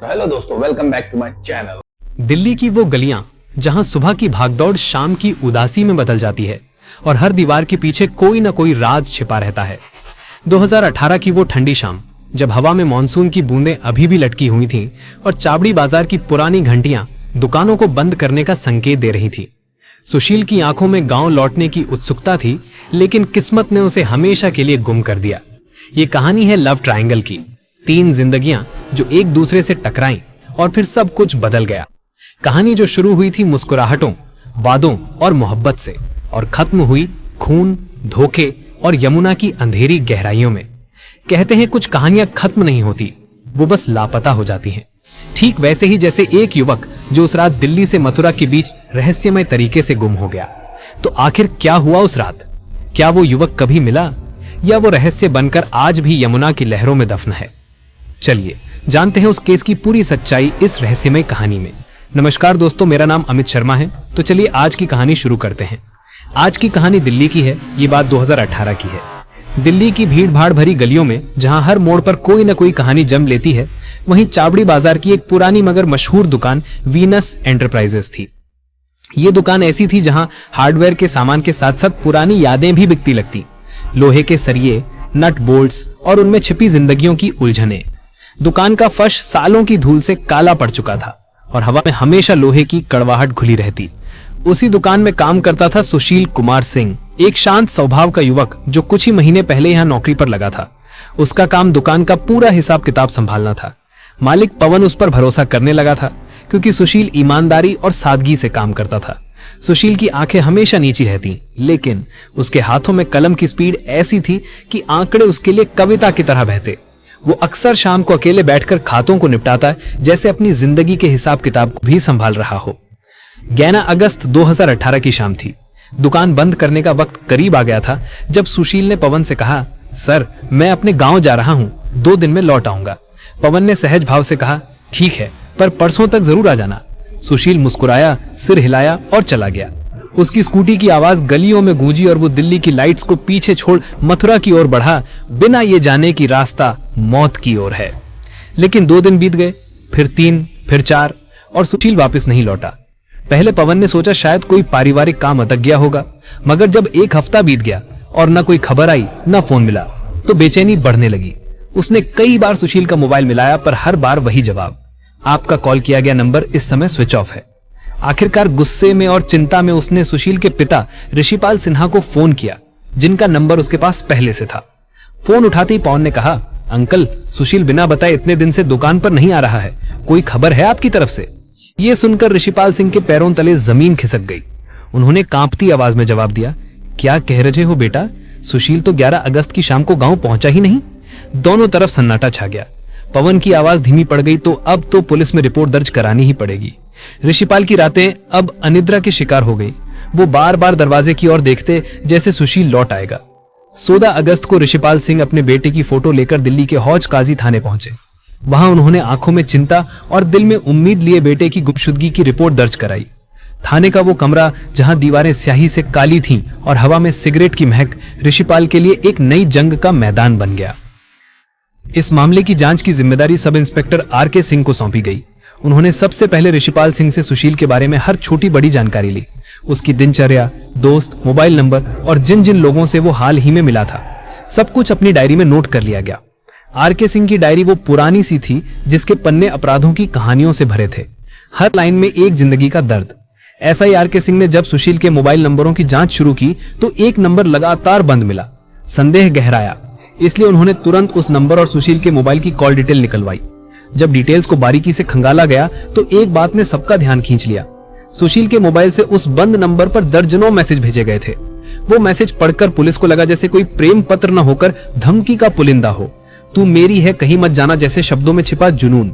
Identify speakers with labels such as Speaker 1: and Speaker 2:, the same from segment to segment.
Speaker 1: तो हेलो दोस्तों, welcome back to my channel.
Speaker 2: Delhi की वो गलियां जहां सुबह की भागदौड़ शाम की उदासी में बदल जाती है और हर दीवार के पीछे कोई ना कोई राज छिपा रहता है। 2018 की वो ठंडी शाम जब हवा में मानसून की बूंदें अभी भी लटकी हुई थीं और चाबड़ी बाजार की पुरानी घंटियां दुकानों को बंद करने का संकेत दे रही थी। सुशील की आंखों में गांव लौटने की उत्सुकता थी, लेकिन किस्मत ने उसे हमेशा के लिए गुम कर दिया। ये कहानी है लव ट्रायंगल की। 3 जिंदगियां जो एक दूसरे से टकराईं और फिर सब कुछ बदल गया। कहानी जो शुरू हुई थी मुस्कुराहटों, वादों और मोहब्बत से और खत्म हुई खून, धोखे और यमुना की अंधेरी गहराइयों में। कहते हैं कुछ कहानियां खत्म नहीं होती, वो बस लापता हो जाती हैं। ठीक वैसे ही जैसे एक युवक जो उस रात दिल्ली से मथुरा के बीच रहस्यमय तरीके से गुम हो गया। तो आखिर क्या हुआ उस रात? क्या वो युवक कभी मिला या वो रहस्य बनकर आज भी यमुना की लहरों में दफन है? चलिए जानते हैं उस केस की पूरी सच्चाई इस रहस्यमय कहानी में। नमस्कार दोस्तों, मेरा नाम अमित शर्मा है। तो चलिए आज की कहानी शुरू करते हैं। आज की कहानी दिल्ली की है। ये बात 2018 की है। दिल्ली की भीड़ भाड़ भरी गलियों में जहां हर मोड़ पर कोई न कोई कहानी जम लेती है, वहीं चाबड़ी बाजार की एक पुरानी मगर मशहूर दुकान वीनस एंटरप्राइजेस थी। ये दुकान ऐसी थी जहां हार्डवेयर के सामान के साथ साथ पुरानी यादें भी बिकती लगती। लोहे के सरिये, नट बोल्ट्स और उनमें छिपी जिंदगियों की उलझनें। दुकान का फर्श सालों की धूल से काला पड़ चुका था और हवा में हमेशा लोहे की कड़वाहट घुली रहती। उसी दुकान में काम करता था सुशील कुमार सिंह, एक शांत स्वभाव का युवक जो कुछ ही महीने पहले यहाँ नौकरी पर लगा था। उसका काम दुकान का पूरा हिसाब किताब संभालना था। मालिक पवन उस पर भरोसा करने लगा था क्योंकि सुशील ईमानदारी और सादगी से काम करता था। सुशील की आंखें हमेशा नीची रहती, लेकिन उसके हाथों में कलम की स्पीड ऐसी थी कि आंकड़े उसके लिए कविता की तरह बहते। वो अक्सर शाम को अकेले बैठकर खातों को निपटाता है, जैसे अपनी जिंदगी के हिसाब किताब को भी संभाल रहा हो। 11 अगस्त 2018 की शाम थी। दुकान बंद करने का वक्त करीब आ गया था जब सुशील ने पवन से कहा, सर मैं अपने गांव जा रहा हूं, 2 दिन में लौट आऊंगा। पवन ने सहज भाव से कहा, ठीक है, पर परसों तक जरूर आ जाना। सुशील मुस्कुराया, सिर हिलाया और चला गया। उसकी स्कूटी की आवाज गलियों में गूंजी और वो दिल्ली की लाइट्स को पीछे छोड़ मथुरा की ओर बढ़ा, बिना ये जाने कि रास्ता मौत की ओर है। लेकिन 2 दिन बीत गए, फिर 3, फिर 4 और सुशील वापस नहीं लौटा। पहले पवन ने सोचा शायद कोई पारिवारिक काम अटक गया होगा, मगर जब 1 हफ्ता बीत गया और न कोई खबर आई, न फोन मिला, तो बेचैनी बढ़ने लगी। उसने कई बार सुशील का मोबाइल मिलाया, पर हर बार वही जवाब, आपका कॉल किया गया नंबर इस समय स्विच ऑफ है। आखिरकार गुस्से में और चिंता में उसने सुशील के पिता ऋषिपाल सिन्हा को फोन किया, जिनका नंबर उसके पास पहले से था। फोन उठाते ही पवन ने कहा, अंकल, सुशील बिना बताए इतने दिन से दुकान पर नहीं आ रहा है, कोई खबर है आपकी तरफ से? ये सुनकर ऋषिपाल सिंह के पैरों तले जमीन खिसक गई। उन्होंने कांपती आवाज में जवाब दिया, क्या कह रहे हो बेटा? सुशील तो 11 अगस्त की शाम को गांव पहुंचा ही नहीं। दोनों तरफ सन्नाटा छा गया। पवन की आवाज धीमी पड़ गई, तो अब तो पुलिस में रिपोर्ट दर्ज करानी ही पड़ेगी। ऋषिपाल की रातें अब अनिद्रा के शिकार हो गई। वो बार बार दरवाजे की ओर देखते जैसे सुशील लौट आएगा। 16 अगस्त को ऋषिपाल सिंह अपने बेटे की फोटो लेकर दिल्ली के हौज काजी थाने पहुंचे। वहां उन्होंने आंखों में चिंता और दिल में उम्मीद लिए बेटे की गुमशुदगी की रिपोर्ट दर्ज कराई। थाने का वो कमरा जहां दीवारें स्याही से काली थीं और हवा में सिगरेट की महक ऋषिपाल के लिए एक नई जंग का मैदान बन गया। इस मामले की जांच की जिम्मेदारी सब इंस्पेक्टर आर.के. सिंह को सौंपी गई। उन्होंने सबसे पहले ऋषिपाल सिंह से सुशील के बारे में हर छोटी बड़ी जानकारी ली। उसकी दिनचर्या, दोस्त, मोबाइल नंबर और जिन जिन लोगों से वो हाल ही में मिला था, सब कुछ अपनी डायरी में नोट कर लिया गया। आर.के. सिंह की डायरी वो पुरानी सी थी जिसके पन्ने अपराधों की कहानियों से भरे थे, हर लाइन में एक जिंदगी का दर्द। ऐसा ही आर.के. सिंह ने जब सुशील के मोबाइल नंबरों की जांच शुरू की तो एक नंबर लगातार बंद मिला। संदेह गहराया, इसलिए उन्होंने तुरंत उस नंबर और सुशील के मोबाइल की कॉल डिटेल निकलवाई। जब डिटेल्स को बारीकी से खंगाला गया तो एक बात ने सबका ध्यान खींच लिया। सुशील के मोबाइल से उस बंद नंबर पर दर्जनों मैसेज भेजे गए थे। वो मैसेज पढ़कर पुलिस को लगा जैसे कोई प्रेम पत्र न होकर धमकी का पुलिंदा हो। तू मेरी है, कहीं मत जाना जैसे शब्दों में छिपा जुनून।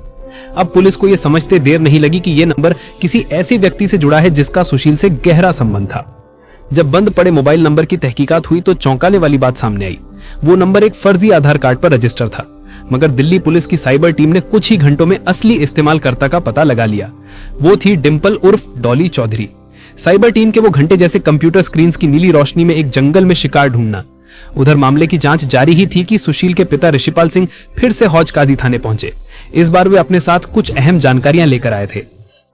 Speaker 2: अब पुलिस को यह समझते देर नहीं लगी कि यह नंबर किसी ऐसे व्यक्ति से जुड़ा है जिसका सुशील से गहरा संबंध था। जब बंद पड़े मोबाइल नंबर की तहकीकात हुई तो चौंकाने वाली बात सामने आई। वो नंबर एक फर्जी आधार कार्ड पर रजिस्टर था, मगर दिल्ली पुलिस की साइबर टीम ने कुछ ही घंटों में असली इस्तेमालकर्ता का पता लगा लिया। वो थी डिंपल उर्फ डॉली चौधरी। साइबर टीम के वो घंटे जैसे कंप्यूटर स्क्रीन की नीली रोशनी में एक जंगल में शिकार ढूंढना, उधर मामले की जांच जारी ही थी कि सुशील के पिता ऋषिपाल सिंह फिर से हौज काजी थाने पहुंचे। इस बार वे अपने साथ कुछ अहम जानकारियां लेकर आए थे।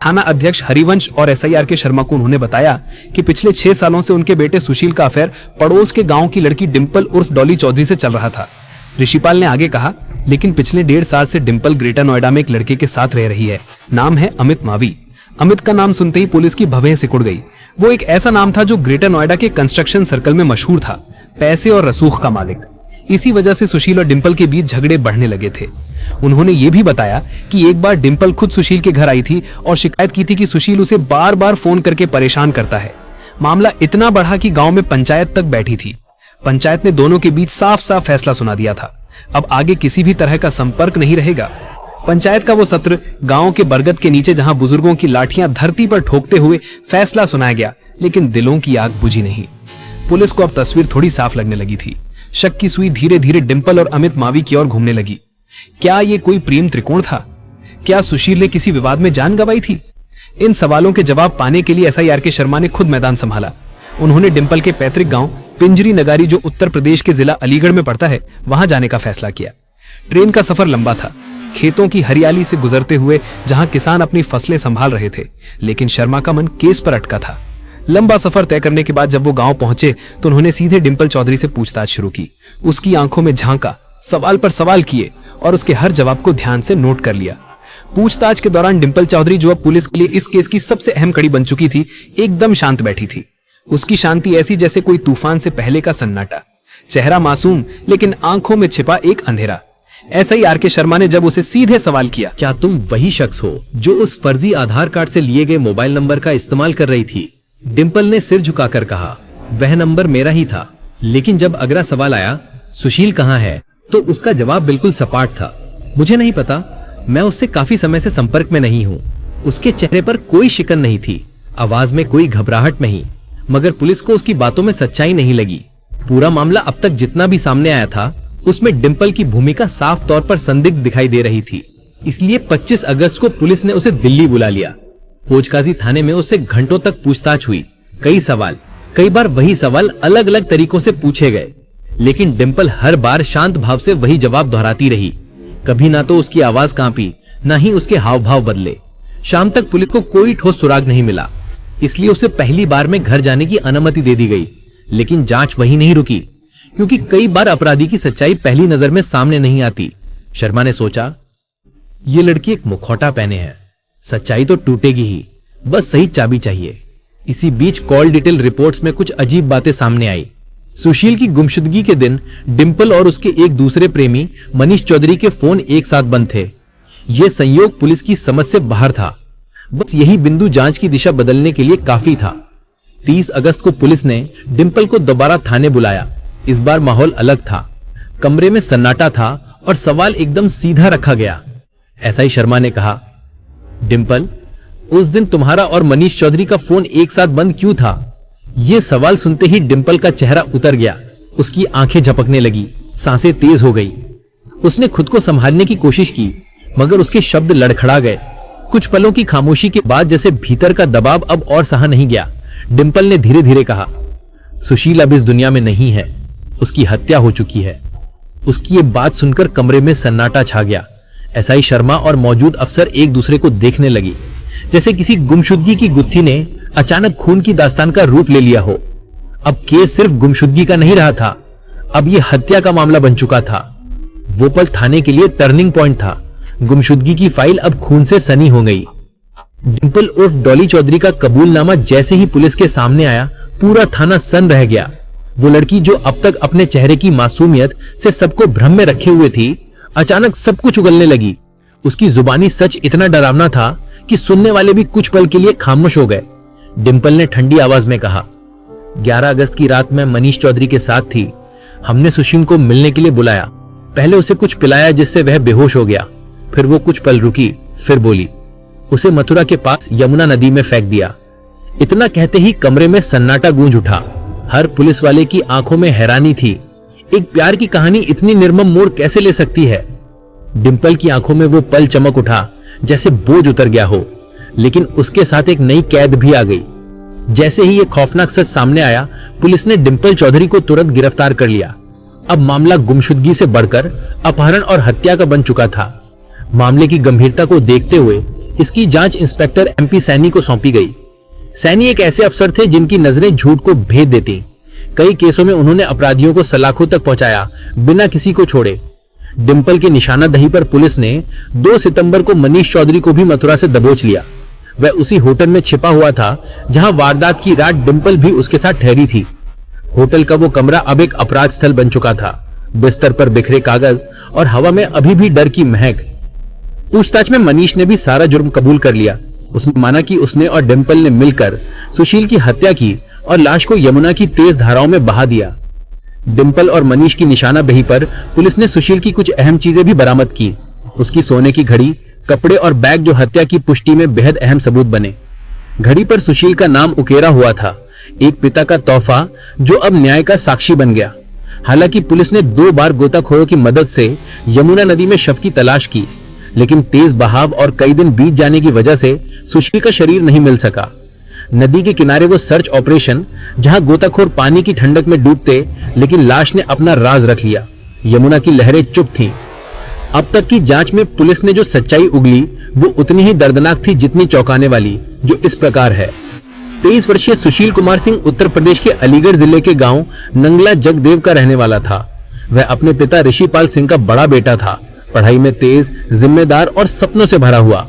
Speaker 2: थाना अध्यक्ष हरिवंश और एसआई के शर्मा को उन्होंने बताया कि पिछले 6 सालों से उनके बेटे सुशील का अफेयर पड़ोस के गांव की लड़की डिंपल उर्फ डॉली चौधरी से चल रहा था। ऋषिपाल ने आगे कहा, लेकिन पिछले 1.5 साल से डिंपल ग्रेटर नोएडा में एक लड़के के साथ रह रही है। नाम है अमित मावी। अमित का नाम सुनते ही पुलिस की भवें सिकुड़ गई। वो एक ऐसा नाम था जो ग्रेटर नोएडा के कंस्ट्रक्शन सर्कल में मशहूर था, पैसे और रसूख का मालिक। इसी वजह से सुशील और डिंपल के बीच झगड़े बढ़ने लगे थे। उन्होंने ये भी बताया कि एक बार डिंपल खुद सुशील के घर आई थी और शिकायत की थी कि सुशील उसे बार बार फोन करके परेशान करता है। मामला इतना बढ़ा कि गांव में पंचायत तक बैठी थी। पंचायत ने दोनों के बीच साफ साफ फैसला सुना दिया था, अब आगे किसी भी तरह का संपर्क नहीं रहेगा। पंचायत का वो सत्र गांव के बरगद के नीचे, जहां बुजुर्गों की लाठियां धरती पर ठोकते हुए फैसला सुनाया गया, लेकिन दिलों की आग बुझी नहीं। पुलिस को अब तस्वीर थोड़ी साफ लगने लगी थी। शक की सुई धीरे धीरे डिंपल और अमित मावी की ओर घूमने लगी। क्या ये कोई प्रेम त्रिकोण था? क्या सुशील ने किसी विवाद में जान गंवाई थी? इन सवालों के जवाब पाने के लिए एसआई के शर्मा ने खुद मैदान संभाला। उन्होंने डिंपल के पैतृक गांव पिंजरी नगारी, जो उत्तर प्रदेश के जिला अलीगढ़ में पड़ता है, वहां जाने का फैसला किया। ट्रेन का सफर लंबा था, खेतों की हरियाली से गुजरते हुए, जहां किसान अपनी फसलें संभाल रहे थे, लेकिन शर्मा का मन केस पर अटका था। लंबा सफर तय करने के बाद जब वो गांव पहुंचे तो उन्होंने सीधे डिंपल चौधरी से पूछताछ शुरू की। उसकी आंखों में झांका, सवाल पर सवाल किए और उसके हर जवाब को ध्यान से नोट कर लिया। पूछताछ के दौरान डिंपल चौधरी, जो अब पुलिस के लिए इस केस की सबसे अहम कड़ी बन चुकी थी, एकदम शांत बैठी थी। उसकी शांति ऐसी जैसे कोई तूफान से पहले का सन्नाटा। चेहरा मासूम, लेकिन आंखों में छिपा एक अंधेरा। एसआई के शर्मा ने जब उसे सीधे सवाल किया,
Speaker 3: क्या तुम वही शख्स हो जो उस फर्जी आधार कार्ड से लिए गए मोबाइल नंबर का इस्तेमाल कर रही थी? डिंपल ने सिर झुकाकर कहा, वह नंबर मेरा ही था। लेकिन जब अगला सवाल आया, सुशील कहाँ है, तो उसका जवाब बिल्कुल सपाट था। मुझे नहीं पता, मैं उससे काफी समय से संपर्क में नहीं हूँ। उसके चेहरे पर कोई शिकन नहीं थी, आवाज में कोई घबराहट नहीं। मगर पुलिस को उसकी बातों में सच्चाई नहीं लगी। पूरा मामला अब तक जितना भी सामने आया था, उसमें डिंपल की भूमिका साफ तौर पर संदिग्ध दिखाई दे रही थी। इसलिए 25 अगस्त को पुलिस ने उसे दिल्ली बुला लिया। फौजकाजी थाने में उससे घंटों तक पूछताछ हुई। कई बार वही सवाल अलग अलग तरीकों से पूछे गए, लेकिन डिंपल हर बार शांत भाव से वही जवाब दोहराती रही। कभी ना तो उसकी आवाज कांपी, ना ही उसके हाव भाव बदले। शाम तक पुलिस को कोई ठोस सुराग नहीं मिला, इसलिए उसे पहली बार में घर जाने की अनुमति दे दी गई। लेकिन जांच वही नहीं रुकी, क्योंकि कई बार अपराधी की सच्चाई पहली नजर में सामने नहीं आती। शर्मा ने सोचा, ये लड़की एक मुखौटा पहने है, सच्चाई तो टूटेगी ही, बस सही चाबी चाहिए। इसी बीच कॉल डिटेल रिपोर्ट्स में कुछ अजीब बातें सामने आई। सुशील की गुमशुदगी के दिन डिंपल और उसके एक दूसरे प्रेमी मनीष चौधरी के फोन एक साथ बंद थे। यह संयोग पुलिस की समझ से बाहर था। बस यही बिंदु जांच की दिशा बदलने के लिए काफी था। 30 अगस्त को पुलिस ने डिंपल को दोबारा थाने बुलाया। इस बार माहौल अलग था। कमरे में सन्नाटा था और सवाल एकदम सीधा रखा गया। एसआई शर्मा ने कहा, डिंपल, उस दिन तुम्हारा और मनीष चौधरी का फोन एक साथ बंद क्यों था? यह सवाल सुनते ही डिंपल का चेहरा उतर गया। उसकी आंखें झपकने लगी, सांसें तेज हो गई। उसने खुद को संभालने की कोशिश की, मगर उसके शब्द लड़खड़ा गए। कुछ पलों की खामोशी के बाद जैसे भीतर का दबाव अब और सहा नहीं गया, डिंपल ने धीरे धीरे कहा, सुशील अब इस दुनिया में नहीं है, उसकी हत्या हो चुकी है। उसकी ये बात सुनकर कमरे में सन्नाटा छा गया। एसआई शर्मा और मौजूद अफसर एक दूसरे को देखने लगी, जैसे किसी गुमशुदगी की गुत्थी ने अचानक खून की दास्तान का रूप ले लिया हो। अब केस सिर्फ गुमशुदगी का नहीं रहा था, अब यह हत्या का मामला बन चुका था। वो पल थाने के लिए टर्निंग पॉइंट था। गुमशुदगी की फाइल अब खून से सनी हो गई। डिंपल उर्फ डॉली चौधरी का कबूलनामा जैसे ही पुलिस के सामने आया, पूरा थाना सन्न रह गया। वो लड़की जो अब तक अपने चेहरे की मासूमियत से सबको भ्रम में रखे हुए थी, अचानक सब कुछ उगलने लगी। उसकी जुबानी सच इतना डरावना था कि सुनने वाले भी कुछ पल के लिए खामोश हो गए। डिंपल ने ठंडी आवाज में कहा, 11 अगस्त की रात मैं मनीष चौधरी के साथ थी। हमने सुशील को मिलने के लिए बुलाया। पहले उसे कुछ पिलाया जिससे वह बेहोश हो गया। फिर वो कुछ पल रुकी, फिर बोली। उसे मथुरा के पास यमुना नदी में फेंक दिया। इतना कहते ही कमरे में सन्नाटा गूंज उठा। हर पुलिस वाले की आंखों में हैरानी थी। एक प्यार की कहानी इतनी निर्मम मोड़ कैसे ले सकती है? डिंपल की आंखों में वो पल चमक उठा जैसे बोझ उतर गया हो, लेकिन उसके साथ एक नई कैद भी आ गई। जैसे ही ये खौफनाक सच सामने आया, पुलिस ने डिंपल चौधरी को तुरंत गिरफ्तार कर लिया। अब मामला गुमशुदगी से बढ़कर अपहरण और हत्या का बन चुका था। मामले की गंभीरता को देखते हुए इसकी जांच इंस्पेक्टर MP सैनी को सौंपी गई। सैनी एक ऐसे अफसर थे जिनकी नजरें झूठ को भेद देती। कई केसों में उन्होंने अपराधियों को सलाखों तक पहुंचाया, बिना किसी को छोड़े। डिंपल की निशानादही पर पुलिस ने 2 सितंबर को मनीष चौधरी को भी मथुरा से दबोच लिया। वह उसी होटल में छिपा हुआ था जहां वारदात की रात डिंपल भी उसके साथ ठहरी थी। होटल का वो कमरा अब एक अपराध स्थल बन चुका था। बिस्तर पर बिखरे कागज और हवा में अभी भी डर की महक। पूछताछ में मनीष ने भी सारा जुर्म कबूल कर लिया। उसने माना कि उसने और डिंपल ने मिलकर सुशील की हत्या की और लाश को यमुना की तेज धाराओं में बहा दिया। डिंपल और मनीष की निशानादही पर पुलिस ने सुशील की कुछ अहम चीजें भी बरामद की। उसकी सोने की घड़ी, कपड़े और बैग जो हत्या की पुष्टि में बेहद अहम सबूत बने। घड़ी पर सुशील का नाम उकेरा हुआ था, एक पिता का तोहफा जो अब न्याय का साक्षी बन गया। हालांकि पुलिस ने 2 बार गोताखोरों की मदद से यमुना नदी में शव की तलाश की, लेकिन तेज बहाव और कई दिन बीत जाने की वजह से सुशील का शरीर नहीं मिल सका। नदी के किनारे वो सर्च ऑपरेशन जहां गोताखोर पानी की ठंडक में डूबते, लेकिन लाश ने अपना राज रख लिया। यमुना की लहरें चुप थीं। अब तक की जांच में पुलिस ने जो सच्चाई उगली वो उतनी ही दर्दनाक थी जितनी चौंकाने वाली, जो इस प्रकार है। 23 वर्षीय सुशील कुमार सिंह उत्तर प्रदेश के अलीगढ़ जिले के गांव नंगला जगदेव का रहने वाला था। वह अपने पिता ऋषिपाल सिंह का बड़ा बेटा था, पढ़ाई में तेज, जिम्मेदार और सपनों से भरा हुआ।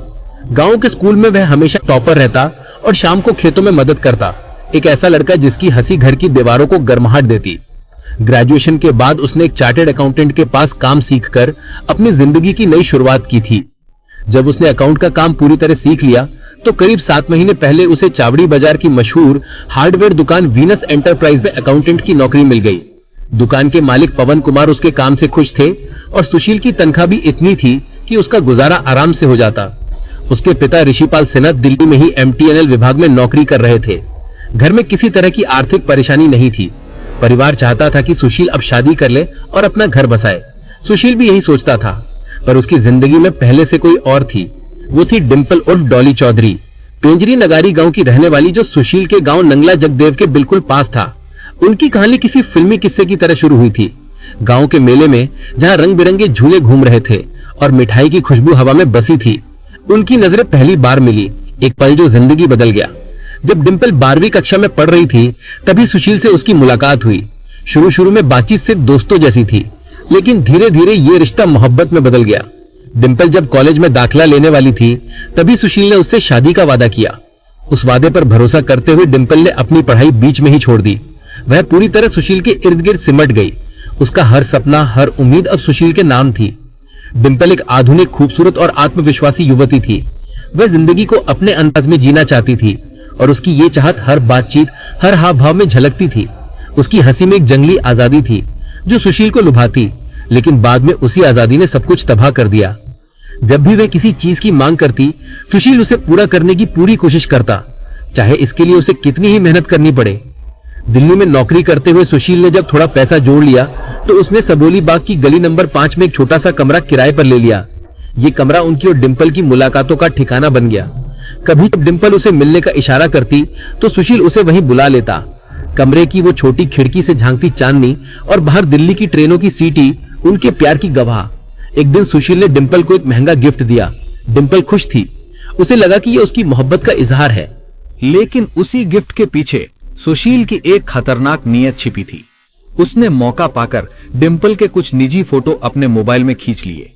Speaker 3: गांव के स्कूल में वह हमेशा टॉपर रहता और शाम को खेतों में मदद करता। एक ऐसा लड़का जिसकी हंसी घर की दीवारों को गर्माहट देती। ग्रेजुएशन के बाद उसने एक चार्टर्ड अकाउंटेंट के पास काम सीखकर अपनी जिंदगी की नई शुरुआत की थी। जब उसने अकाउंट का काम पूरी तरह सीख लिया तो करीब 7 महीने पहले उसे चावड़ी बाजार की मशहूर हार्डवेयर दुकान वीनस एंटरप्राइज में अकाउंटेंट की नौकरी मिल गई। दुकान के मालिक पवन कुमार उसके काम से खुश थे और सुशील की तनख्वाह भी इतनी थी कि उसका गुजारा आराम से हो जाता। उसके पिता ऋषिपाल सिन्हा दिल्ली में ही MTNL विभाग में नौकरी कर रहे थे। घर में किसी तरह की आर्थिक परेशानी नहीं थी। परिवार चाहता था कि सुशील अब शादी कर ले और अपना घर बसाए। सुशील भी यही सोचता था, पर उसकी जिंदगी में पहले से कोई और थी। वो थी डिंपल उर्फ डॉली चौधरी, पेंजरी नगारी गांव की रहने वाली, जो सुशील के गांव नंगला जगदेव के बिल्कुल पास था। उनकी कहानी किसी फिल्मी किस्से की तरह शुरू हुई थी। गांव के मेले में जहां रंग बिरंगे झूले घूम रहे थे और मिठाई की खुशबू हवा में बसी थी, उनकी नजरें पहली बार मिली। एक पल जो जिंदगी बदल गया। जब डिंपल 12वीं कक्षा में पढ़ रही थी तभी सुशील से उसकी मुलाकात हुई। शुरू में बातचीत सिर्फ दोस्तों जैसी थी, लेकिन धीरे धीरे ये रिश्ता मोहब्बत में बदल गया। डिंपल जब कॉलेज में दाखिला लेने वाली थी तभी सुशील ने उससे शादी का वादा किया। उस वादे पर भरोसा करते हुए डिंपल ने अपनी पढ़ाई बीच में ही छोड़ दी। वह पूरी तरह सुशील के इर्द गिर्द सिमट गई। उसका हर सपना, हर उम्मीद अब सुशील के नाम थी। डिंपल एक आधुनिक, खूबसूरत और आत्मविश्वासी युवती थी। वह जिंदगी को अपने अंदाज में जीना चाहती थी और उसकी ये चाहत हर बातचीत, हर हाव भाव में झलकती थी। उसकी हंसी में एक जंगली आजादी थी जो सुशील को लुभाती, लेकिन बाद में उसी आजादी ने सब कुछ तबाह कर दिया। जब भी वह किसी चीज की मांग करती, सुशील उसे पूरा करने की पूरी कोशिश करता, चाहे इसके लिए उसे कितनी ही मेहनत करनी पड़े। दिल्ली में नौकरी करते हुए सुशील ने जब थोड़ा पैसा जोड़ लिया तो उसने सबोली बाग की गली नंबर 5 में एक छोटा सा कमरा किराए पर ले लिया। ये कमरा उनकी और डिंपल की मुलाकातों का ठिकाना बन गया। कभी जब डिंपल उसे मिलने का इशारा करती तो सुशील उसे वहीं बुला लेता। कमरे की वो छोटी खिड़की से झांकती चांदनी और बाहर दिल्ली की ट्रेनों की सीटी उनके प्यार की गवाह। एक दिन सुशील ने डिंपल को एक महंगा गिफ्ट दिया। डिंपल खुश थी, उसे लगा कि ये उसकी मोहब्बत का इजहार है।
Speaker 2: लेकिन उसी गिफ्ट के पीछे सुशील की एक खतरनाक नीयत छिपी थी। उसने मौका पाकर डिंपल के कुछ निजी फोटो अपने मोबाइल में खींच लिए।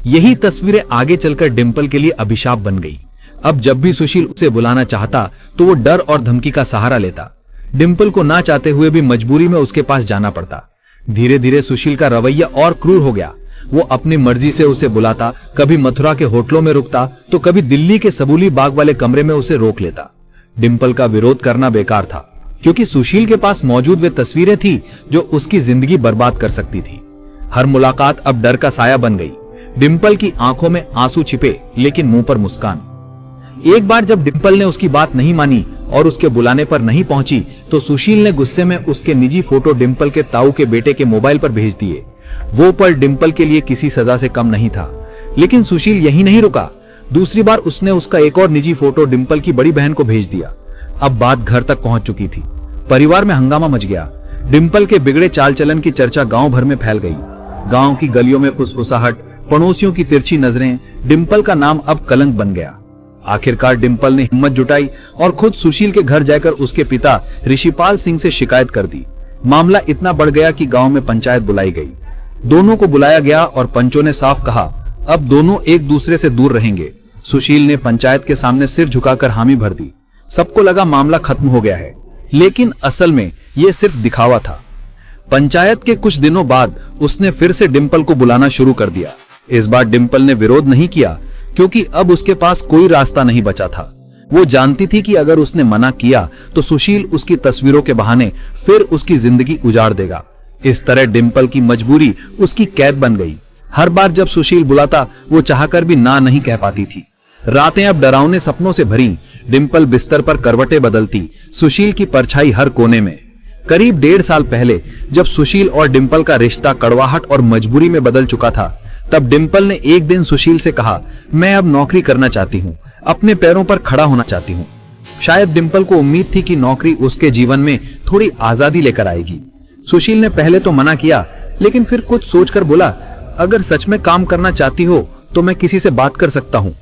Speaker 2: यही तस्वीरें आगे चलकर डिंपल के लिए अभिशाप बन गई। अब जब भी सुशील उसे बुलाना चाहता तो वो डर और धमकी का सहारा लेता। डिंपल को ना चाहते हुए भी मजबूरी में उसके पास जाना पड़ता। धीरे धीरे सुशील का रवैया और क्रूर हो गया। वो अपनी मर्जी से उसे बुलाता, कभी मथुरा के होटलों में रुकता तो कभी दिल्ली के सबूली बाग वाले कमरे में उसे रोक लेता। डिंपल का विरोध करना बेकार था, क्योंकि सुशील के पास मौजूद वे तस्वीरें थी जो उसकी जिंदगी बर्बाद कर सकती थी। हर मुलाकात अब डर का साया बन गई। डिंपल की आंखों में आंसू छिपे, लेकिन मुंह पर मुस्कान। एक बार जब डिंपल ने उसकी बात नहीं मानी और उसके बुलाने पर नहीं पहुंची तो सुशील ने गुस्से में उसके निजी फोटो डिंपल के ताऊ के बेटे के मोबाइल पर भेज दिए। वो पल डिंपल के लिए किसी सजा से कम नहीं था। लेकिन सुशील यही नहीं रुका। दूसरी बार उसने उसका एक और निजी फोटो डिंपल की बड़ी बहन को भेज दिया।
Speaker 4: अब बात घर तक पहुंच चुकी थी। परिवार में हंगामा मच गया। डिंपल के बिगड़े चाल चलन की चर्चा गांव भर में फैल गई। गांव की गलियों में फुसफुसाहट, पड़ोसियों की तिरछी नजरें, डिंपल का नाम अब कलंक बन गया। आखिरकार डिंपल ने हिम्मत जुटाई और खुद सुशील के घर जाकर उसके पिता ऋषिपाल सिंह से शिकायत कर दी। मामला इतना बढ़ गया कि गांव में पंचायत बुलाई गई। दोनों को बुलाया गया और पंचों ने साफ कहा, अब दोनों एक दूसरे से दूर रहेंगे। सुशील ने पंचायत के सामने सिर झुकाकर हामी भर दी। सबको लगा मामला खत्म हो गया है, लेकिन असल में यह सिर्फ दिखावा था। पंचायत के कुछ दिनों बाद उसने फिर से डिंपल को बुलाना शुरू कर दिया। इस बार डिंपल ने विरोध नहीं किया, क्योंकि अब उसके पास कोई रास्ता नहीं बचा था। वो जानती थी कि अगर उसने मना किया तो सुशील उसकी तस्वीरों के बहाने फिर उसकी जिंदगी उजाड़ देगा। इस तरह डिंपल की मजबूरी उसकी कैद बन गई। हर बार जब सुशील बुलाता वो चाहकर भी ना नहीं कह पाती थी। रातें अब डरावने सपनों से भरी। डिंपल बिस्तर पर करवटें बदलती, सुशील की परछाई हर कोने में। करीब 1.5 साल पहले जब सुशील और डिंपल का रिश्ता कड़वाहट और मजबूरी में बदल चुका था, तब डिंपल ने एक दिन सुशील से कहा, मैं अब नौकरी करना चाहती हूँ, अपने पैरों पर खड़ा होना चाहती हूँ। शायद डिंपल को उम्मीद थी कि नौकरी उसके जीवन में थोड़ी आजादी लेकर आएगी। सुशील ने पहले तो मना किया, लेकिन फिर कुछ सोचकर बोला, अगर सच में काम करना चाहती हो तो मैं किसी से बात कर सकता हूँ।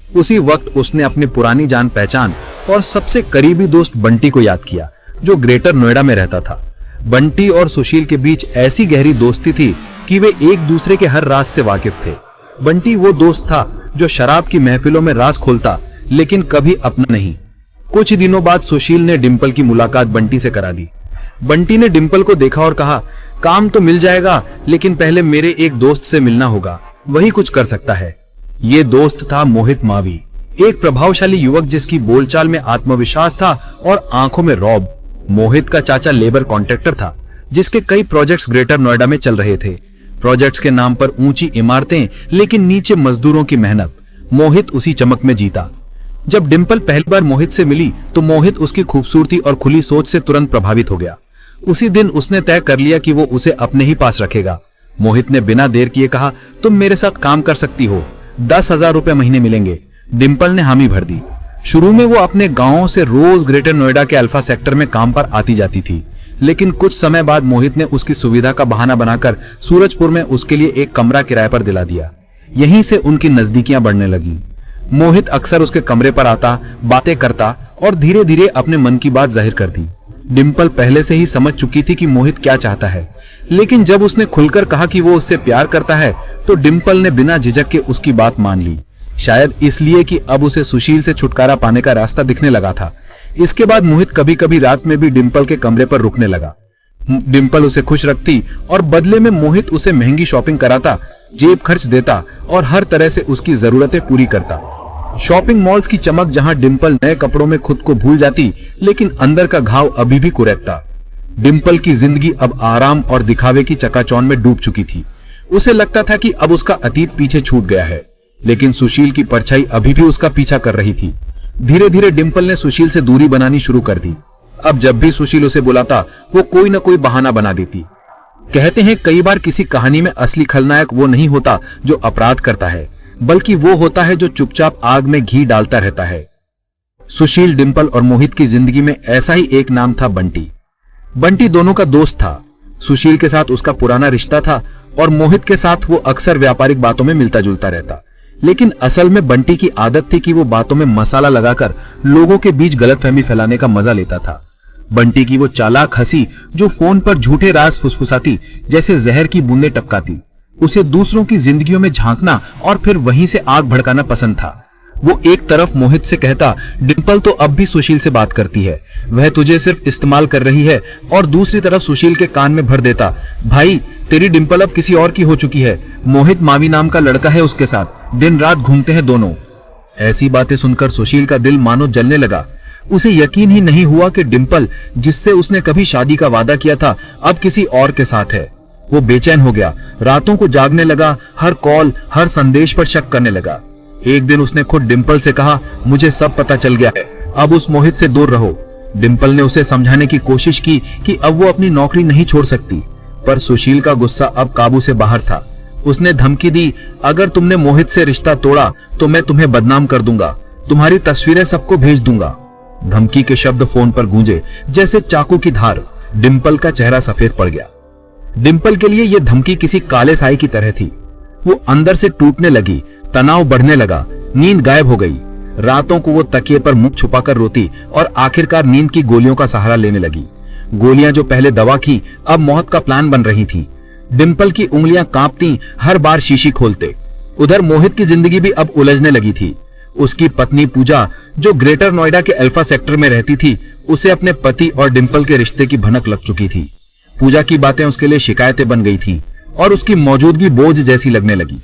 Speaker 4: उसी वक्त उसने अपनी पुरानी जान पहचान और सबसे करीबी दोस्त बंटी को याद किया, जो ग्रेटर नोएडा में रहता था। बंटी और सुशील के बीच ऐसी गहरी दोस्ती थी कि वे एक दूसरे के हर राज से वाकिफ थे। बंटी वो दोस्त था जो शराब की महफिलों में राज खोलता, लेकिन कभी अपना नहीं। कुछ दिनों बाद सुशील ने डिंपल की मुलाकात बंटी से करा दी। बंटी ने डिंपल को देखा और कहा, काम तो मिल जाएगा, लेकिन पहले मेरे एक दोस्त से मिलना होगा, वही कुछ कर सकता है। ये दोस्त था मोहित मावी, एक प्रभावशाली युवक जिसकी बोलचाल में आत्मविश्वास था और आंखों में रौब। मोहित का चाचा लेबर कॉन्ट्रैक्टर था, जिसके कई प्रोजेक्ट्स ग्रेटर नोएडा में चल रहे थे। प्रोजेक्ट्स के नाम पर ऊंची इमारतें, लेकिन नीचे मजदूरों की मेहनत। मोहित उसी चमक में जीता। जब डिंपल पहली बार मोहित से मिली तो मोहित उसकी खूबसूरती और खुली सोच से तुरंत प्रभावित हो गया। उसी दिन उसने तय कर लिया कि वो उसे अपने ही पास रखेगा। मोहित ने बिना देर किए कहा, तुम मेरे साथ काम कर सकती हो, 10,000 रुपए महीने मिलेंगे। डिंपल ने हामी भर दी। शुरू में वो अपने गांव से रोज ग्रेटर नोएडा के अल्फा सेक्टर में काम पर आती जाती थी, लेकिन कुछ समय बाद मोहित ने उसकी सुविधा का बहाना बनाकर सूरजपुर में उसके लिए एक कमरा किराए पर दिला दिया। यहीं से उनकी नजदीकियां बढ़ने लगी। मोहित अक्सर उसके कमरे पर आता, बातें करता और धीरे धीरे अपने मन की बात जाहिर कर दी। डिंपल पहले से ही समझ चुकी थी कि मोहित क्या चाहता है, लेकिन जब उसने खुलकर कहा कि वो उससे प्यार करता है, तो डिंपल ने बिना झिझक के उसकी बात मान ली। शायद इसलिए कि अब उसे सुशील से छुटकारा पाने का रास्ता दिखने लगा था। इसके बाद मोहित कभी कभी रात में भी डिंपल के कमरे पर रुकने लगा। डिंपल उसे खुश रखती और बदले में मोहित उसे महंगी शॉपिंग कराता, जेब खर्च देता और हर तरह से उसकी जरूरतें पूरी करता। शॉपिंग मॉल्स की चमक जहां डिंपल नए कपड़ों में खुद को भूल जाती, लेकिन अंदर का घाव अभी भी कुरेदता। डिंपल की जिंदगी अब आराम और दिखावे की चकाचौंध में डूब चुकी थी। उसे लगता था कि अब उसका अतीत पीछे छूट गया है, लेकिन सुशील की परछाई अभी भी उसका पीछा कर रही थी। धीरे धीरे डिंपल ने सुशील से दूरी बनानी शुरू कर दी। अब जब भी सुशील उसे बुलाता, वो कोई न कोई बहाना बना देती। कहते हैं कई बार किसी कहानी में असली खलनायक वो नहीं होता जो अपराध करता है, बल्कि वो होता है जो चुपचाप आग में घी डालता रहता है। सुशील, डिंपल और मोहित की जिंदगी में ऐसा ही एक नाम था, बंटी। बंटी दोनों का दोस्त था। सुशील के साथ उसका पुराना रिश्ता था और मोहित के साथ वो अक्सर व्यापारिक बातों में मिलता जुलता रहता। लेकिन असल में बंटी की आदत थी कि वो बातों में मसाला लगाकर लोगों के बीच गलतफहमी फैलाने का मजा लेता था। बंटी की वो चालाक हंसी, जो फोन पर झूठे राज फुसफुसाती, जैसे जहर की बूंदें टपकाती। उसे दूसरों की जिंदगियों में झांकना और फिर वहीं से आग भड़काना पसंद था। वो एक तरफ मोहित से कहता, डिंपल तो अब भी सुशील से बात करती है, वह तुझे सिर्फ इस्तेमाल कर रही है, और दूसरी तरफ सुशील के कान में भर देता, भाई तेरी डिंपल अब किसी और की हो चुकी है, मोहित मावी नाम का लड़का है उसके साथ, दिन रात घूमते हैं दोनों। ऐसी बातें सुनकर सुशील का दिल मानो जलने लगा। उसे यकीन ही नहीं हुआ कि डिंपल, जिससे उसने कभी शादी का वादा किया था, अब किसी और के साथ है। वो बेचैन हो गया, रातों को जागने लगा, हर कॉल, हर संदेश पर शक करने लगा। एक दिन उसने खुद डिंपल से कहा, मुझे सब पता चल गया है, अब उस मोहित से दूर रहो। डिंपल ने उसे समझाने की कोशिश की कि अब वो अपनी नौकरी नहीं छोड़ सकती, पर सुशील का गुस्सा अब काबू से बाहर था। उसने धमकी दी, अगर तुमने मोहित से रिश्ता तोड़ा तो मैं तुम्हें बदनाम कर दूंगा, तुम्हारी तस्वीरें सबको भेज दूंगा। धमकी के शब्द फोन पर गूंजे जैसे चाकू की धार। डिंपल का चेहरा सफेद पड़ गया। डिंपल के लिए यह धमकी किसी काले साए की तरह थी। वो अंदर से टूटने लगी, तनाव बढ़ने लगा, नींद गायब हो गई। रातों को वो तकिए पर मुंह छुपाकर रोती और आखिरकार नींद की गोलियों का सहारा लेने लगी। गोलियां जो पहले दवा की, अब मौत का प्लान बन रही थीं। डिंपल की उंगलियां कांपती हर बार शीशी खोलते। उधर मोहित की जिंदगी भी अब उलझने लगी थी। उसकी पत्नी पूजा, जो ग्रेटर नोएडा के अल्फा सेक्टर में रहती थी, उसे अपने पति और डिंपल के रिश्ते की भनक लग चुकी थी। पूजा की बातें उसके लिए शिकायतें बन गई थी और उसकी मौजूदगी बोझ जैसी लगने लगी।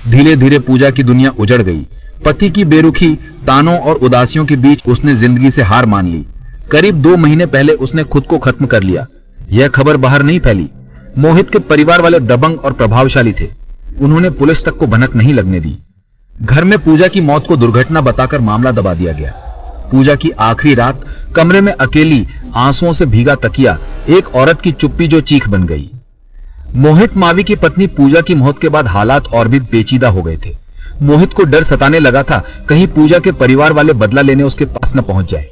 Speaker 4: धीरे धीरे पूजा की दुनिया उजड़ गई। पति की बेरुखी, तानों और उदासियों के बीच उसने जिंदगी से हार मान ली। करीब 2 महीने पहले उसने खुद को खत्म कर लिया। यह खबर बाहर नहीं फैली। मोहित के परिवार वाले दबंग और प्रभावशाली थे। उन्होंने पुलिस तक को भनक नहीं लगने दी। घर में पूजा की मौत को दुर्घटना बताकर मामला दबा दिया गया। पूजा की आखिरी रात कमरे में अकेली, आंसुओं से भीगा तकिया, एक औरत की चुप्पी जो चीख बन गई। मोहित मावी की पत्नी पूजा की मौत के बाद हालात और भी पेचीदा हो गए थे। मोहित को डर सताने लगा था कहीं पूजा के परिवार वाले बदला लेने उसके पास न पहुंच जाए।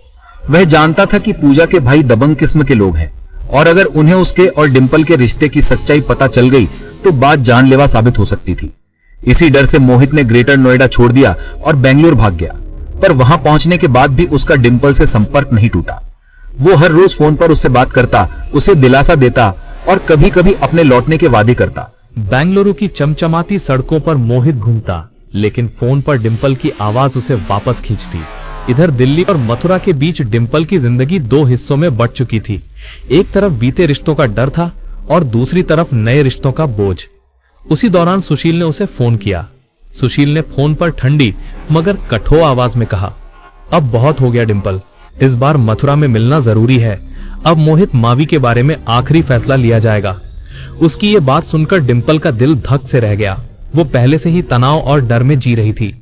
Speaker 4: वह जानता था कि पूजा के भाई दबंग किस्म के लोग हैं और अगर उन्हें उसके और डिंपल के रिश्ते की सच्चाई पता चल गई तो बात जानलेवा साबित हो सकती थी। इसी डर से मोहित ने ग्रेटर नोएडा छोड़ दिया और बेंगलुरु भाग गया। पर वहां पहुंचने के बाद भी उसका डिंपल से संपर्क नहीं टूटा। वो हर रोज फोन पर उससे बात करता, उसे दिलासा देता और कभी कभी अपने लौटने के वादे करता।
Speaker 2: बेंगलुरु की चमचमाती सड़कों पर मोहित घूमता, लेकिन फोन पर डिंपल की आवाज उसे वापस खींचती। इधर दिल्ली और मथुरा के बीच डिंपल की जिंदगी 2 हिस्सों में बंट चुकी थी। एक तरफ बीते रिश्तों का डर था और दूसरी तरफ नए रिश्तों का बोझ। उसी दौरान सुशील ने उसे फोन किया। सुशील ने फोन पर ठंडी मगर कठोर आवाज में कहा, अब बहुत हो गया डिंपल, इस बार मथुरा में मिलना जरूरी है। अब मोहित मावी के बारे में आखिरी फैसला लिया जाएगा। उसकी ये बात सुनकर डिंपल का दिल धक से रह गया। वो पहले से ही तनाव और डर में जी रही थी।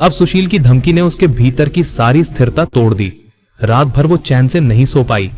Speaker 2: अब सुशील की धमकी ने उसके भीतर की सारी स्थिरता तोड़ दी। रात भर वो चैन से नहीं सो पाई।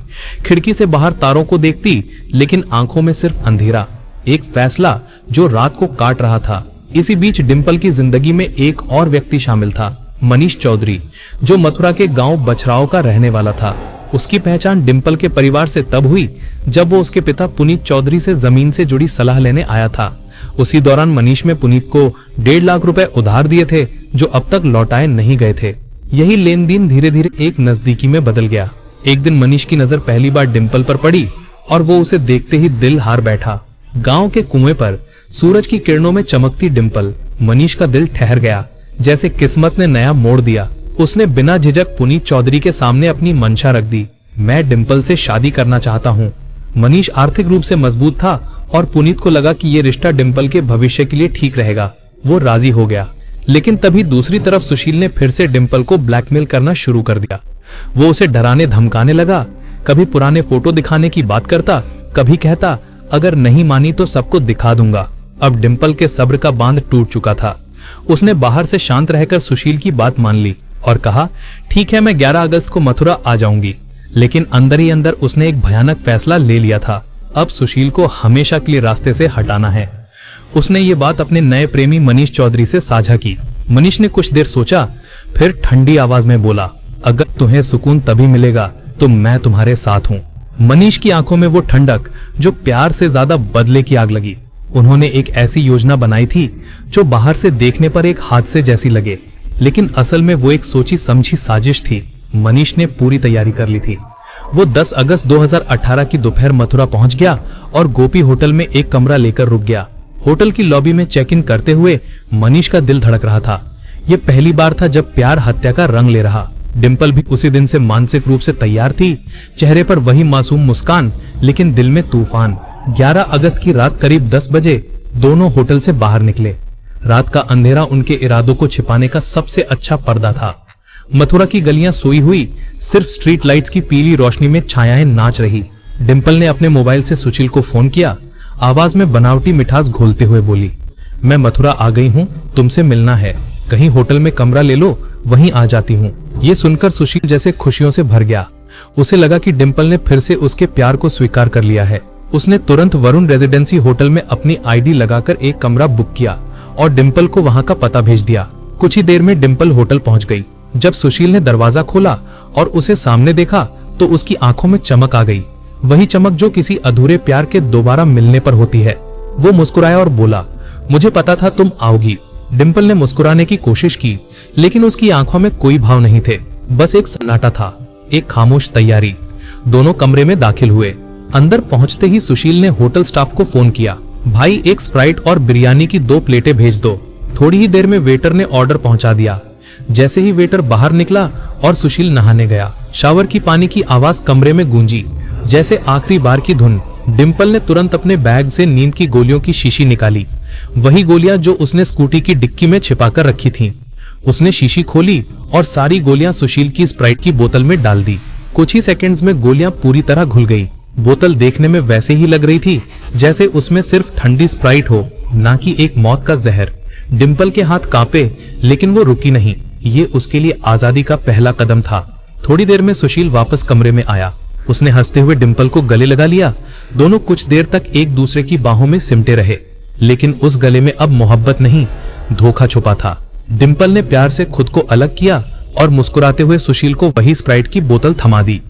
Speaker 2: खिड़की से बाहर तारों को देखती, लेकिन आंखों में सिर्फ अंधेरा, एक फैसला जो रात को काट रहा था। इसी बीच डिंपल की जिंदगी में एक और व्यक्ति शामिल था, मनीष चौधरी, जो मथुरा के गांव बछराव का रहने वाला था। उसकी पहचान डिंपल के परिवार से तब हुई जब वो उसके पिता पुनीत चौधरी से जमीन से जुड़ी सलाह लेने आया था। उसी दौरान मनीष में पुनीत को 1.5 लाख रुपए उधार दिए थे, जो अब तक लौटाए नहीं गए थे। यही लेन देन धीरे धीरे एक नजदीकी में बदल गया। एक दिन मनीष की नजर पहली बार डिंपल पर पड़ी और वो उसे देखते ही दिल हार बैठा। गांव के कुएं पर सूरज की किरणों में चमकती डिंपल, मनीष का दिल ठहर गया, जैसे किस्मत ने नया मोड़ दिया। उसने बिना झिझक पुनीत चौधरी के सामने अपनी मंशा रख दी, मैं डिंपल से शादी करना चाहता हूँ। मनीष आर्थिक रूप से मजबूत था और पुनीत को लगा कि ये रिश्ता डिंपल के भविष्य के लिए ठीक रहेगा। वो राजी हो गया। लेकिन तभी दूसरी तरफ सुशील ने फिर से डिंपल को ब्लैकमेल करना शुरू कर दिया। वो उसे डराने धमकाने लगा। कभी पुराने फोटो दिखाने की बात करता, कभी कहता अगर नहीं मानी तो सबको दिखा दूंगा। अब डिंपल के सब्र का बांध टूट चुका था। उसने बाहर से शांत रहकर सुशील की बात मान ली और कहा, ठीक है, मैं 11 अगस्त को मथुरा आ जाऊंगी। लेकिन अंदर ही अंदर उसने एक भयानक फैसला ले लिया था। अब सुशील को हमेशा के लिए रास्ते से हटाना है। उसने ये बात अपने नए प्रेमी मनीष चौधरी से साझा की। मनीष ने कुछ देर सोचा, फिर ठंडी आवाज में बोला, अगर तुम्हें सुकून तभी मिलेगा तो मैं तुम्हारे साथ हूँ। मनीष की आंखों में वो ठंडक जो प्यार से ज्यादा बदले की आग लगी। उन्होंने एक ऐसी योजना बनाई थी जो बाहर से देखने पर एक हादसे जैसी लगे, लेकिन असल में वो एक सोची समझी साजिश थी। मनीष ने पूरी तैयारी कर ली थी। वो 10 अगस्त 2018 की दोपहर मथुरा पहुंच गया और गोपी होटल में एक कमरा लेकर रुक गया। होटल की लॉबी में चेक इन करते हुए मनीष का दिल धड़क रहा था। ये पहली बार था जब प्यार हत्या का रंग ले रहा। डिंपल भी उसी दिन से मानसिक रूप से तैयार थी। चेहरे पर वही मासूम मुस्कान, लेकिन दिल में तूफान। 11 अगस्त की रात करीब 10 बजे दोनों होटल से बाहर निकले। रात का अंधेरा उनके इरादों को छिपाने का सबसे अच्छा पर्दा था। मथुरा की गलियां सोई हुई, सिर्फ स्ट्रीट लाइट्स की पीली रोशनी में छायाएं नाच रही। डिंपल ने अपने मोबाइल से सुशील को फोन किया। आवाज में बनावटी मिठास घोलते हुए बोली, मैं मथुरा आ गई हूँ, तुमसे मिलना है। कहीं होटल में कमरा ले लो, वहीं आ जाती हूँ। ये सुनकर सुशील जैसे खुशियों से भर गया। उसे लगा कि डिंपल ने फिर से उसके प्यार को स्वीकार कर लिया है। उसने तुरंत वरुण रेजिडेंसी होटल में अपनी आईडी लगाकर एक कमरा बुक किया और डिंपल को वहां का पता भेज दिया। कुछ ही देर में डिंपल होटल पहुंच गई। जब सुशील ने दरवाजा खोला और उसे सामने देखा तो उसकी आंखों में चमक आ गई, वही चमक जो किसी अधूरे प्यार के दोबारा मिलने पर होती है। वो मुस्कुराया और बोला, मुझे पता था तुम आओगी। डिंपल ने मुस्कुराने की कोशिश की, लेकिन उसकी आंखों में कोई भाव नहीं थे, बस एक सन्नाटा था, एक खामोश तैयारी। दोनों कमरे में दाखिल हुए। अंदर पहुंचते ही सुशील ने होटल स्टाफ को फोन किया, भाई एक स्प्राइट और बिरयानी की 2 प्लेटें भेज दो। थोड़ी ही देर में वेटर ने ऑर्डर पहुंचा दिया। जैसे ही वेटर बाहर निकला और सुशील नहाने गया, शावर की पानी की आवाज कमरे में गूंजी, जैसे आखिरी बार की धुन। डिंपल ने तुरंत अपने बैग से नींद की गोलियों की शीशी निकाली, वही गोलियां जो उसने स्कूटी की डिक्की में छिपाकर रखी थीं। उसने शीशी खोली और सारी गोलियां सुशील की स्प्राइट की बोतल में डाल दी। कुछ ही सेकंड्स में गोलियां पूरी तरह घुल गई। बोतल देखने में वैसे ही लग रही थी जैसे उसमें सिर्फ ठंडी स्प्राइट हो, ना कि एक मौत का जहर। डिंपल के हाथ कांपे, लेकिन वो रुकी नहीं। ये उसके लिए आजादी का पहला कदम था। थोड़ी देर में सुशील वापस कमरे में आया। उसने हंसते हुए डिंपल को गले लगा लिया। दोनों कुछ देर तक एक दूसरे की बाहों में सिमटे रहे, लेकिन उस गले में अब मोहब्बत नहीं, धोखा छुपा था। डिंपल ने प्यार से खुद को अलग किया और मुस्कुराते हुए सुशील को वही स्प्राइट की बोतल थमा दी।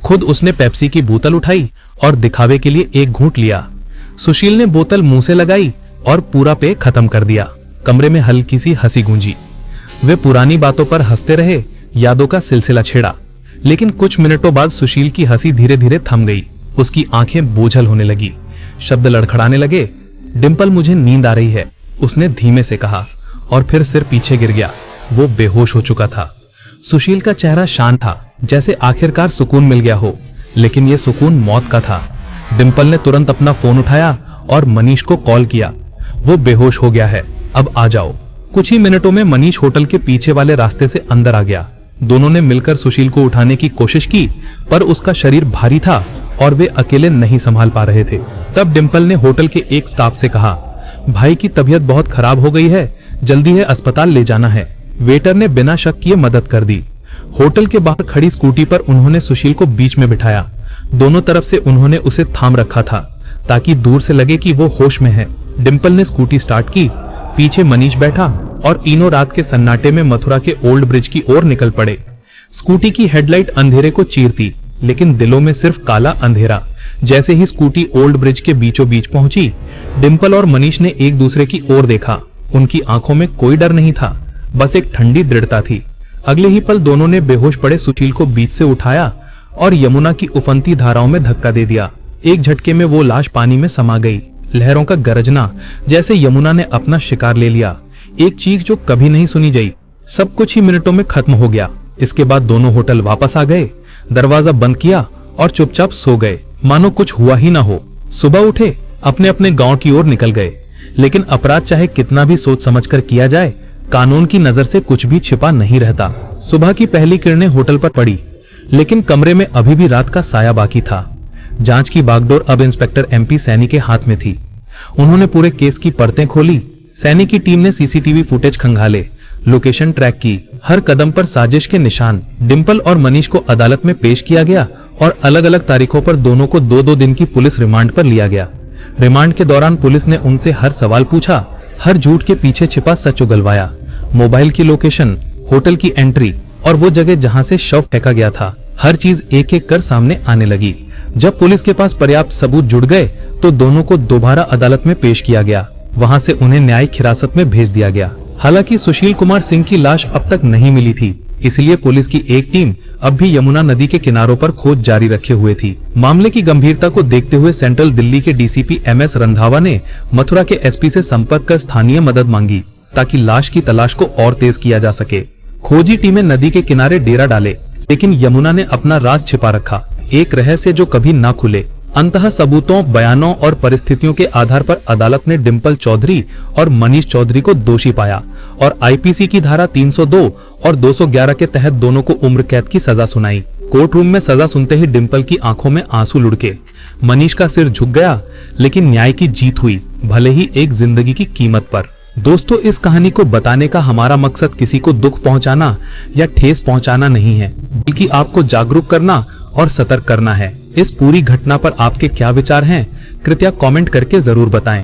Speaker 2: खुद उसने पेप्सी की बोतल उठाई और दिखावे के लिए एक घूंट लिया। सुशील ने बोतल मुंह से लगाई और पूरा पेय खत्म कर दिया। कमरे में हल्की सी हंसी गूंजी। वे पुरानी बातों पर हंसते रहे, यादों का सिलसिला छेड़ा। लेकिन कुछ मिनटों बाद सुशील की हंसी धीरे धीरे थम गई। उसकी आंखें बोझल होने लगी, शब्द लड़खड़ाने लगे। डिंपल, मुझे नींद आ रही है, उसने धीमे से कहा, और फिर सिर पीछे गिर गया। वो बेहोश हो चुका था। सुशील का चेहरा शांत था, जैसे आखिरकार सुकून मिल गया हो, लेकिन यह सुकून मौत का था। डिंपल ने तुरंत अपना फोन उठाया और मनीष को कॉल किया। वो बेहोश हो गया है, अब आ जाओ। कुछ ही मिनटों में मनीष होटल के पीछे वाले रास्ते से अंदर आ गया। दोनों ने मिलकर सुशील को उठाने की कोशिश की, पर उसका शरीर भारी था और वे अकेले नहीं संभाल पा रहे थे। तब डिंपल ने होटल के एक स्टाफ से कहा, भाई की तबीयत बहुत खराब हो गई है, जल्दी है अस्पताल ले जाना है। वेटर ने बिना शक किए मदद कर दी। होटल के बाहर खड़ी स्कूटी पर उन्होंने सुशील को बीच में बिठाया। दोनों तरफ से उन्होंने उसे थाम रखा था ताकि दूर से लगे कि वो होश में है। डिंपल ने स्कूटी स्टार्ट की, पीछे मनीष बैठा और तीनों रात के सन्नाटे में मथुरा के ओल्ड ब्रिज की ओर निकल पड़े। स्कूटी की हेडलाइट अंधेरे को चीरती, लेकिन दिलों में सिर्फ काला अंधेरा। जैसे ही स्कूटी ओल्ड ब्रिज के बीचों बीच पहुंची, डिंपल और मनीष ने एक दूसरे की ओर देखा। उनकी आंखों में कोई डर नहीं था, बस एक ठंडी दृढ़ता थी। अगले ही पल दोनों ने बेहोश पड़े सुशील को बीच से उठाया और यमुना की उफनती धाराओं में धक्का दे दिया। एक झटके में वो लाश पानी में समा गई। लहरों का गरजना, जैसे यमुना ने अपना शिकार ले लिया। एक चीख जो कभी नहीं सुनी गई। सब कुछ ही मिनटों में खत्म हो गया। इसके बाद दोनों होटल वापस आ गए, दरवाजा बंद किया और चुपचाप सो गए, मानो कुछ हुआ ही ना हो। सुबह उठे, अपने अपने गांव की ओर निकल गए। लेकिन अपराध चाहे कितना भी सोच समझकर किया जाए, कानून की नजर से कुछ भी छिपा नहीं रहता। सुबह की पहली किरणें होटल पर पड़ी, लेकिन कमरे में अभी भी रात का साया बाकी था। जांच की बागडोर अब इंस्पेक्टर MP सैनी के हाथ में थी। उन्होंने पूरे केस की परतें खोली। सैनी की टीम ने CCTV फुटेज खंगाले, लोकेशन ट्रैक की, हर कदम पर साजिश के निशान। डिंपल और मनीष को अदालत में पेश किया गया और अलग अलग तारीखों पर दोनों को 2-2 दिन की पुलिस रिमांड पर लिया गया। रिमांड के दौरान पुलिस ने उनसे हर सवाल पूछा, हर झूठ के पीछे छिपा सच उगलवाया। मोबाइल की लोकेशन, होटल की एंट्री और वो जगह जहां से शव फेंका गया था, हर चीज एक एक कर सामने आने लगी। जब पुलिस के पास पर्याप्त सबूत जुड़ गए तो दोनों को दोबारा अदालत में पेश किया गया। वहां से उन्हें न्यायिक हिरासत में भेज दिया गया। हालांकि सुशील कुमार सिंह की लाश अब तक नहीं मिली थी, इसलिए पुलिस की एक टीम अब भी यमुना नदी के किनारों पर खोज जारी रखे हुए थी। मामले की गंभीरता को देखते हुए सेंट्रल दिल्ली के DCP MS रंधावा ने मथुरा के SP से संपर्क कर स्थानीय मदद मांगी ताकि लाश की तलाश को और तेज किया जा सके। खोजी टीमें नदी के किनारे डेरा डाले, लेकिन यमुना ने अपना राज छिपा रखा, एक रहस्य जो कभी ना खुले। अंततः सबूतों, बयानों और परिस्थितियों के आधार पर अदालत ने डिंपल चौधरी और मनीष चौधरी को दोषी पाया और IPC की धारा 302 और 211 के तहत दोनों को उम्र कैद की सजा सुनाई। कोर्ट रूम में सजा सुनते ही डिंपल की आंखों में आंसू लुढ़के। मनीष का सिर झुक गया, लेकिन न्याय की जीत हुई, भले ही एक जिंदगी की कीमत पर। दोस्तों, इस कहानी को बताने का हमारा मकसद किसी को दुख पहुंचाना या ठेस पहुंचाना नहीं है, बल्कि आपको जागरूक करना और सतर्क करना है। इस पूरी घटना पर आपके क्या विचार हैं? कृपया कमेंट करके जरूर बताएं।